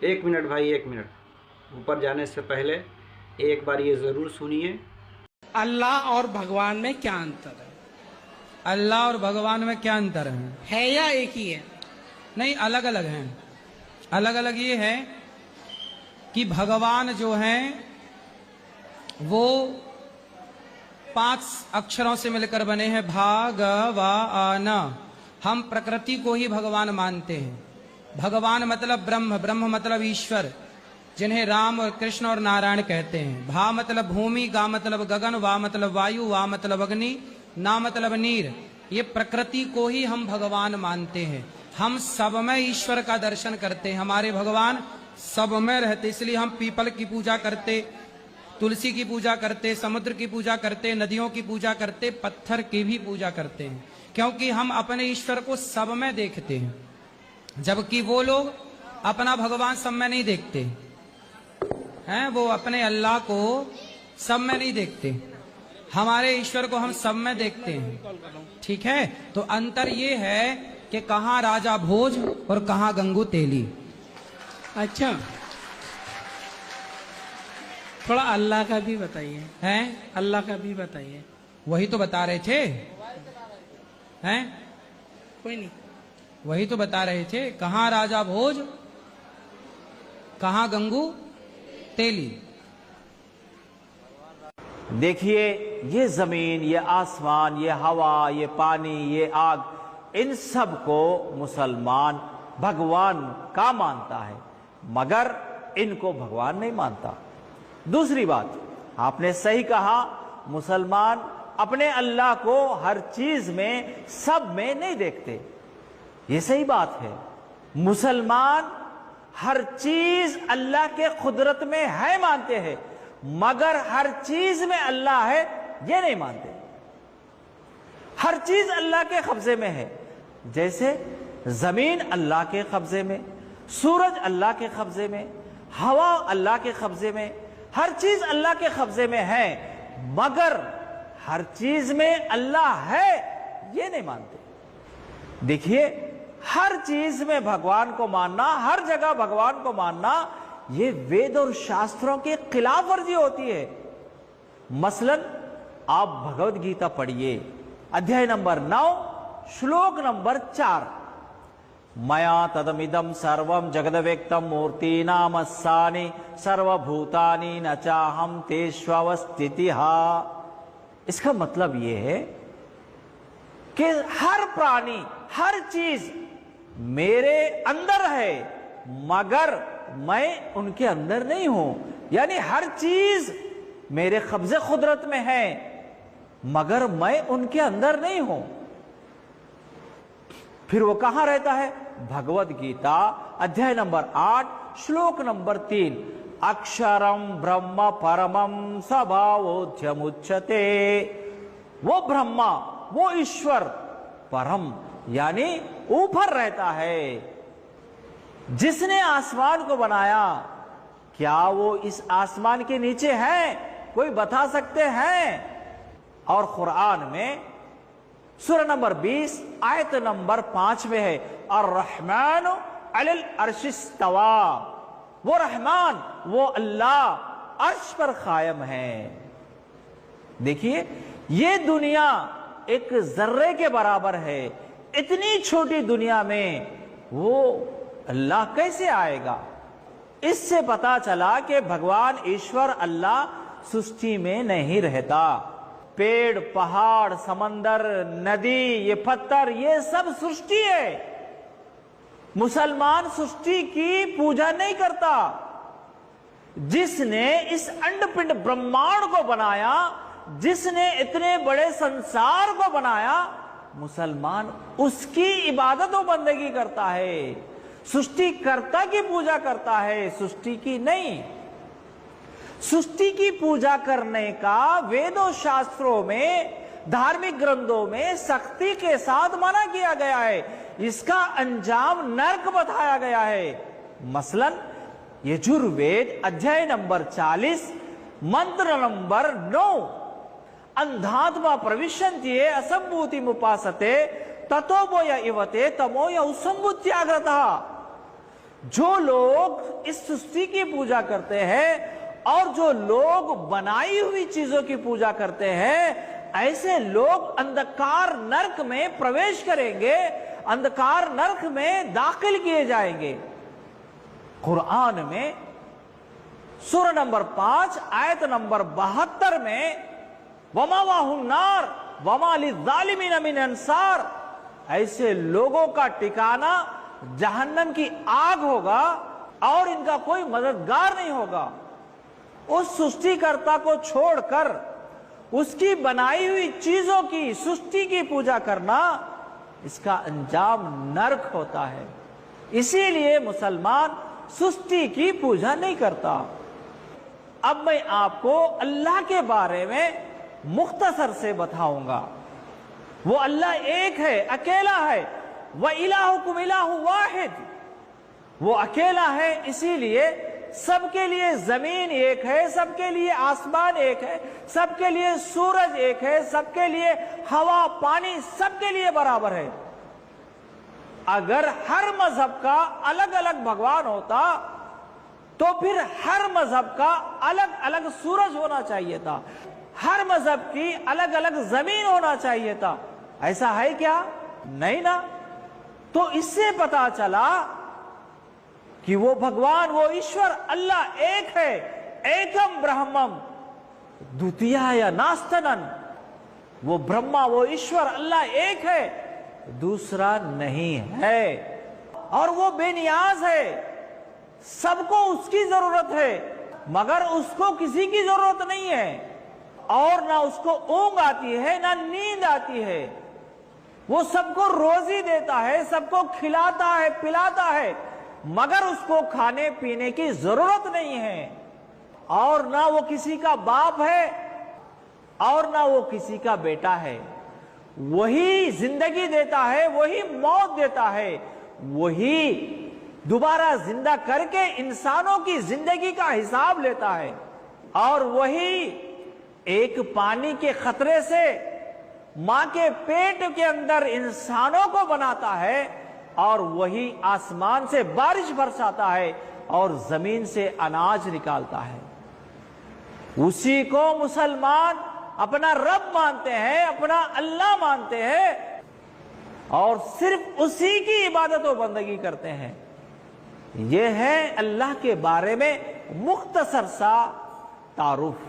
एक मिनट भाई, एक मिनट। ऊपर जाने से पहले एक बार ये ज़रूर सुनिए, अल्लाह और भगवान में क्या अंतर है? अल्लाह और भगवान में क्या अंतर है या एक ही है? नहीं, अलग अलग हैं। अलग अलग ये है कि भगवान जो हैं वो 5 अक्षरों से मिलकर बने हैं, भगवान। हम प्रकृति को ही भगवान मानते हैं। भगवान मतलब ब्रह्म, ब्रह्म मतलब ईश्वर, जिन्हें राम और कृष्ण और नारायण कहते हैं। भा मतलब भूमि, गा मतलब गगन, वा मतलब वायु, वा मतलब अग्नि, ना मतलब नीर। ये प्रकृति को ही हम भगवान मानते हैं। हम सब में ईश्वर का दर्शन करते हैं। हमारे भगवान सब में रहते, इसलिए हम पीपल की पूजा करते, तुलसी की पूजा करते, समुद्र की पूजा करते, नदियों की पूजा करते, पत्थर की भी पूजा करते हैं, क्योंकि हम अपने ईश्वर को सब में देखते हैं, जबकि वो लोग अपना भगवान सब में नहीं देखते हैं। वो अपने अल्लाह को सब में नहीं देखते, हमारे ईश्वर को हम सब में देखते हैं। ठीक है, तो अंतर ये है कि कहाँ राजा भोज और कहाँ गंगू तेली। अच्छा, थोड़ा अल्लाह का भी बताइए। हैं? अल्लाह का भी बताइए। वही तो बता रहे थे, हैं? कोई नहीं, वही तो बता रहे थे, कहाँ राजा भोज, कहाँ गंगू तेली। देखिए, ये जमीन, ये आसमान, ये हवा, ये पानी, ये आग, इन सब को मुसलमान भगवान का मानता है, मगर इनको भगवान नहीं मानता। दूसरी बात, आपने सही कहा, मुसलमान अपने अल्लाह को हर चीज में, सब में नहीं देखते। ये सही बात है। मुसलमान हर चीज अल्लाह के कुदरत में है मानते हैं, मगर हर चीज में अल्लाह है ये नहीं मानते। हर चीज अल्लाह के कब्जे में है। जैसे जमीन अल्लाह के कब्जे में, सूरज अल्लाह के कब्जे में, हवा अल्लाह के कब्जे में, हर चीज अल्लाह के कब्जे में है, मगर हर चीज में अल्लाह है ये नहीं मानते। देखिए, हर चीज में भगवान को मानना, हर जगह भगवान को मानना, ये वेद और शास्त्रों की खिलाफ वर्जी होती है। मसलन आप भगवत गीता पढ़िए, अध्याय नंबर 9, श्लोक नंबर 4। मया तदमिदम सर्वम जगदव्यक्तम मूर्तिनामस्सानि सर्वभूतानि न चाहम तेष्वस्थितिः। इसका मतलब यह है कि हर प्राणी, हर चीज मेरे अंदर है, मगर मैं उनके अंदर नहीं हूं। यानी हर चीज मेरे कब्जे कुदरत में है, मगर मैं उनके अंदर नहीं हूं। फिर वो कहां रहता है? भगवत गीता अध्याय नंबर 8, श्लोक नंबर 3, अक्षरम ब्रह्म परमम स्वभावोध्यमुच्यते। वो ब्रह्मा, वो ईश्वर परम यानी ऊपर रहता है। जिसने आसमान को बनाया, क्या वो इस आसमान के नीचे है? कोई बता सकते हैं? और कुरान में सूरह नंबर 20 आयत नंबर 5 में है, अर्रहमान अलल अर्श इस्तवा। वो रहमान, वो अल्लाह अर्श पर कायम है। देखिए, ये दुनिया एक जर्रे के बराबर है। इतनी छोटी दुनिया में वो अल्लाह कैसे आएगा? इससे पता चला कि भगवान ईश्वर अल्लाह सृष्टि में नहीं रहता। पेड़, पहाड़, समंदर, नदी, ये पत्थर, ये सब सृष्टि है। मुसलमान सृष्टि की पूजा नहीं करता। जिसने इस अंडपिंड ब्रह्मांड को बनाया, जिसने इतने बड़े संसार को बनाया, मुसलमान उसकी इबादत और बंदगी करता है, सृष्टिकर्ता की पूजा करता है, सृष्टि की नहीं। सृष्टि की पूजा करने का वेदों शास्त्रों में, धार्मिक ग्रंथों में सख्ती के साथ मना किया गया है। इसका अंजाम नरक बताया गया है। मसलन यजुर्वेद अध्याय नंबर 40 मंत्र नंबर 9, अंधात्मा प्रविशन्ति असंभूति मुपासते ततो बोय इवते तमोय उसंभूत्याग्रतः। جو لوگ اس سستی کی پوجا کرتے ہیں اور جو لوگ بنائی ہوئی چیزوں کی پوجا کرتے ہیں، ایسے لوگ اندھکار نرک میں پرویش کریں گے، اندھکار نرک میں داخل کیے جائیں گے۔ قرآن میں سورہ نمبر 5 آیت نمبر 72 میں وَمَوَاهُ النَّارُ وَمَا لِلظَّالِمِينَ مِنْ أَنصَارٍ، ایسے لوگوں کا ٹھکانہ جہنم کی آگ ہوگا اور ان کا کوئی مددگار نہیں ہوگا۔ اس سستی کرتا کو چھوڑ کر اس کی بنائی ہوئی چیزوں کی سستی کی پوجا کرنا، اس کا انجام نرک ہوتا ہے۔ اسی لیے مسلمان سستی کی پوجا نہیں کرتا۔ اب میں آپ کو اللہ کے بارے میں مختصر سے بتاؤں گا۔ وہ اللہ ایک ہے، اکیلا ہے۔ وَإِلَٰهُكُمْ إِلَٰهٌ وَاحِدٌ، وہ اکیلا ہے، اسی لیے سب کے لیے زمین ایک ہے، سب کے لیے آسمان ایک ہے، سب کے لیے سورج ایک ہے، سب کے لیے ہوا پانی سب کے لیے برابر ہے۔ اگر ہر مذہب کا الگ الگ بھگوان ہوتا تو پھر ہر مذہب کا الگ الگ سورج ہونا چاہیے تھا، ہر مذہب کی الگ الگ زمین ہونا چاہیے تھا۔ ایسا ہے کیا؟ نہیں نا۔ تو اس سے پتا چلا کہ وہ بھگوان، وہ ایشور اللہ ایک ہے، ایکم برہمم دوتیایا ناستنن، وہ برہما، وہ ایشور اللہ ایک ہے، دوسرا نہیں ہے، اور وہ بے نیاز ہے، سب کو اس کی ضرورت ہے مگر اس کو کسی کی ضرورت نہیں ہے، اور نہ اس کو اونگ آتی ہے نہ نیند آتی ہے۔ وہ سب کو روزی دیتا ہے، سب کو کھلاتا ہے پلاتا ہے، مگر اس کو کھانے پینے کی ضرورت نہیں ہے، اور نہ وہ کسی کا باپ ہے اور نہ وہ کسی کا بیٹا ہے۔ وہی زندگی دیتا ہے، وہی موت دیتا ہے، وہی دوبارہ زندہ کر کے انسانوں کی زندگی کا حساب لیتا ہے، اور وہی ایک پانی کے خطرے سے ماں کے پیٹ کے اندر انسانوں کو بناتا ہے، اور وہی آسمان سے بارش برساتا ہے اور زمین سے اناج نکالتا ہے۔ اسی کو مسلمان اپنا رب مانتے ہیں، اپنا اللہ مانتے ہیں، اور صرف اسی کی عبادت و بندگی کرتے ہیں۔ یہ ہے اللہ کے بارے میں مختصر سا تعارف۔